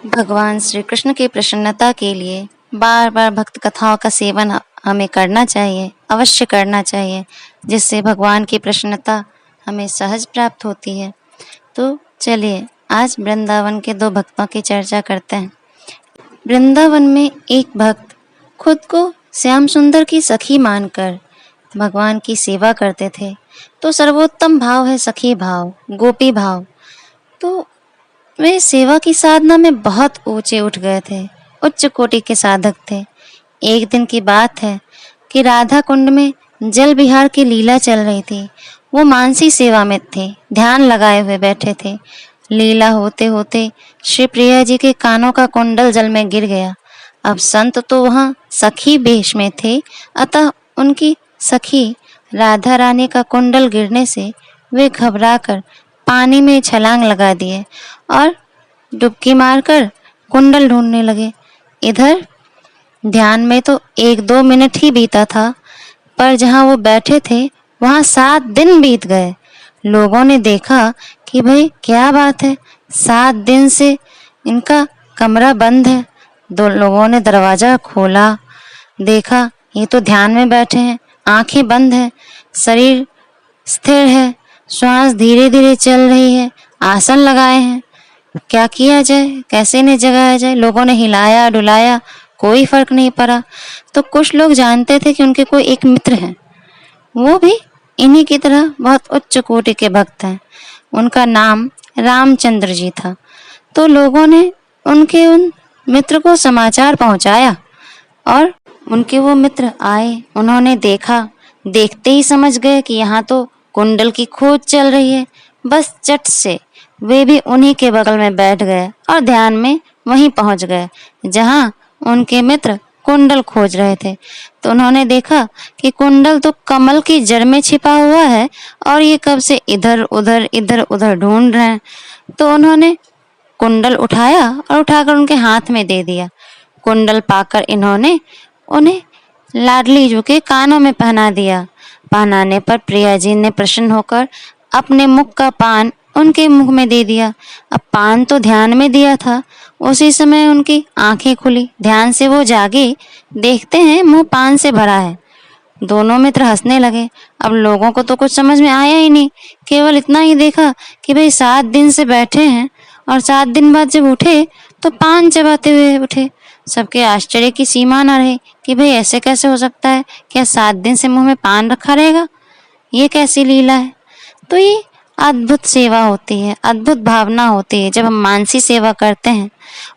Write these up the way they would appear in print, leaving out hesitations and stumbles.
भगवान श्री कृष्ण की प्रसन्नता के लिए बार बार भक्त कथाओं का सेवन हमें करना चाहिए, अवश्य करना चाहिए, जिससे भगवान की प्रसन्नता हमें सहज प्राप्त होती है। तो चलिए आज वृंदावन के दो भक्तों की चर्चा करते हैं। वृंदावन में एक भक्त खुद को श्याम सुंदर की सखी मानकर भगवान की सेवा करते थे। तो सर्वोत्तम भाव है सखी भाव, गोपी भाव। तो वे सेवा की साधना में बहुत ऊंचे उठ गए थे, उच्च कोटि के साधक थे। एक दिन की बात है कि राधा कुंड में जल विहार की लीला चल रही थी। वो मानसी सेवा में थे, ध्यान लगाए हुए बैठे थे। लीला होते होते श्री प्रिया जी के कानों का कुंडल जल में गिर गया। अब संत तो वहाँ सखी वेश में थे, अतः उनकी सखी राधा रानी का कुंडल गिरने से वे घबराकर पानी में छलांग लगा दिए और डुबकी मारकर कुंडल ढूंढने लगे। इधर ध्यान में तो 1-2 मिनट ही बीता था, पर जहाँ वो बैठे थे वहाँ 7 दिन बीत गए। लोगों ने देखा कि भाई क्या बात है, 7 दिन से इनका कमरा बंद है। 2 लोगों ने दरवाजा खोला, देखा ये तो ध्यान में बैठे हैं, आंखें बंद है, शरीर स्थिर है, श्वास धीरे धीरे चल रही है, आसन लगाए हैं। क्या किया जाए, कैसे इन्हें जगाया जाए? लोगों ने हिलाया डुलाया, कोई फर्क नहीं पड़ा। तो कुछ लोग जानते थे कि उनके कोई एक मित्र हैं, वो भी इन्हीं की तरह बहुत उच्च कोटि के भक्त हैं। उनका नाम रामचंद्र जी था। तो लोगों ने उनके उन मित्र को समाचार पहुंचाया और उनके वो मित्र आए। उन्होंने देखा, देखते ही समझ गए कि यहाँ तो कुंडल की खोज चल रही है। बस चट से वे भी उन्हीं के बगल में बैठ गए और ध्यान में वहीं पहुंच गए जहां उनके मित्र कुंडल खोज रहे थे। तो उन्होंने देखा कि कुंडल तो कमल की जड़ में छिपा हुआ है और ये कब से इधर उधर ढूंढ रहे हैं। तो उन्होंने कुंडल उठाया और उठाकर उनके हाथ में दे दिया। कुंडल पाकर इन्होंने उन्हें लाडली जी के कानों में पहना दिया। पहनाने पर प्रिया जी ने प्रसन्न होकर अपने मुख का पान उनके मुख में दे दिया। अब पान तो ध्यान में दिया था, उसी समय उनकी आंखें खुली, ध्यान से वो जागे, देखते हैं मुंह पान से भरा है। दोनों मित्र हंसने लगे। अब लोगों को तो कुछ समझ में आया ही नहीं, केवल इतना ही देखा कि भाई 7 दिन से बैठे हैं और 7 दिन बाद जब उठे तो पान चबाते हुए उठे। सबके आश्चर्य की सीमा न रही कि भाई ऐसे कैसे हो सकता है, क्या 7 दिन से मुंह में पान रखा रहेगा, ये कैसी लीला है। तो ये अद्भुत सेवा होती है, अद्भुत भावना होती है जब हम मानसी सेवा करते हैं।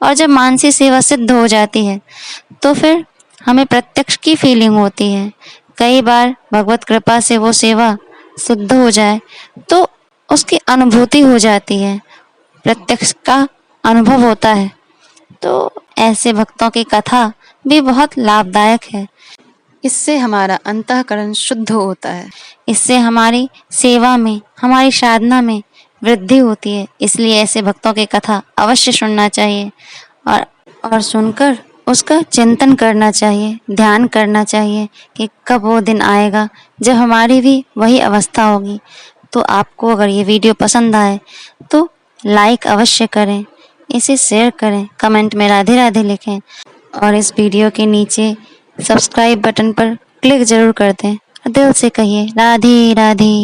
और जब मानसी सेवा सिद्ध हो जाती है तो फिर हमें प्रत्यक्ष की फीलिंग होती है। कई बार भगवत कृपा से वो सेवा सिद्ध हो जाए तो उसकी अनुभूति हो जाती है, प्रत्यक्ष का अनुभव होता है। तो ऐसे भक्तों की कथा भी बहुत लाभदायक है। इससे हमारा अंतःकरण शुद्ध होता है, इससे हमारी सेवा में, हमारी साधना में वृद्धि होती है। इसलिए ऐसे भक्तों की कथा अवश्य सुनना चाहिए और सुनकर उसका चिंतन करना चाहिए, ध्यान करना चाहिए कि कब वो दिन आएगा जब हमारी भी वही अवस्था होगी। तो आपको अगर ये वीडियो पसंद आए तो लाइक अवश्य करें, इसे शेयर करें, कमेंट में राधे राधे लिखें और इस वीडियो के नीचे सब्सक्राइब बटन पर क्लिक जरूर कर दें। दिल से कहिए राधे राधे।